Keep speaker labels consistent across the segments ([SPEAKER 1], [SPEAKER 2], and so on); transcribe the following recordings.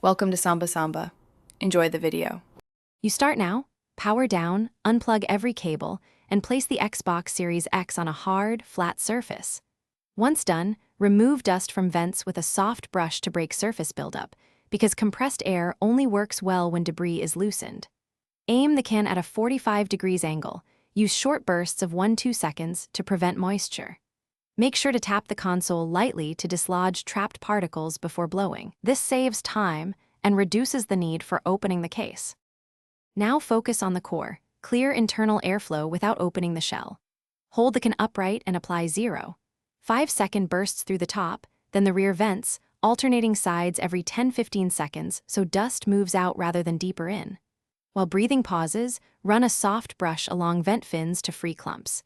[SPEAKER 1] Welcome to Samba Samba. Enjoy the video.
[SPEAKER 2] You start now, power down, unplug every cable, and place the Xbox Series X on a hard, flat surface. Once done, remove dust from vents with a soft brush to break surface buildup, because compressed air only works well when debris is loosened. Aim the can at a 45 degrees angle. Use short bursts of 1-2 seconds to prevent moisture. Make sure to tap the console lightly to dislodge trapped particles before blowing. This saves time and reduces the need for opening the case. Now focus on the core. Clear internal airflow without opening the shell. Hold the can upright and apply 0. 5-second bursts through the top, then the rear vents, alternating sides every 10-15 seconds so dust moves out rather than deeper in. While breathing pauses, run a soft brush along vent fins to free clumps.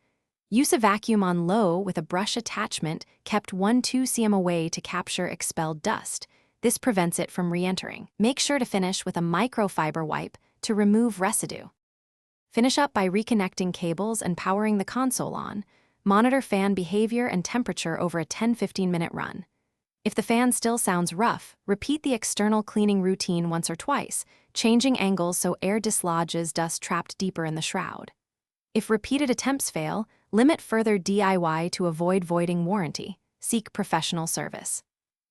[SPEAKER 2] Use a vacuum on low with a brush attachment kept 1-2 cm away to capture expelled dust. This prevents it from re-entering. Make sure to finish with a microfiber wipe to remove residue. Finish up by reconnecting cables and powering the console on. Monitor fan behavior and temperature over a 10-15 minute run. If the fan still sounds rough, repeat the external cleaning routine once or twice, changing angles so air dislodges dust trapped deeper in the shroud. If repeated attempts fail, limit further DIY to avoid voiding warranty. Seek professional service.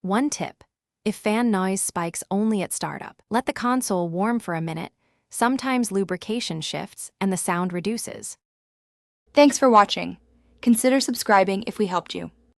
[SPEAKER 2] One tip: if fan noise spikes only at startup, let the console warm for a minute. Sometimes lubrication shifts and the sound reduces.
[SPEAKER 3] Thanks for watching. Consider subscribing if we helped you.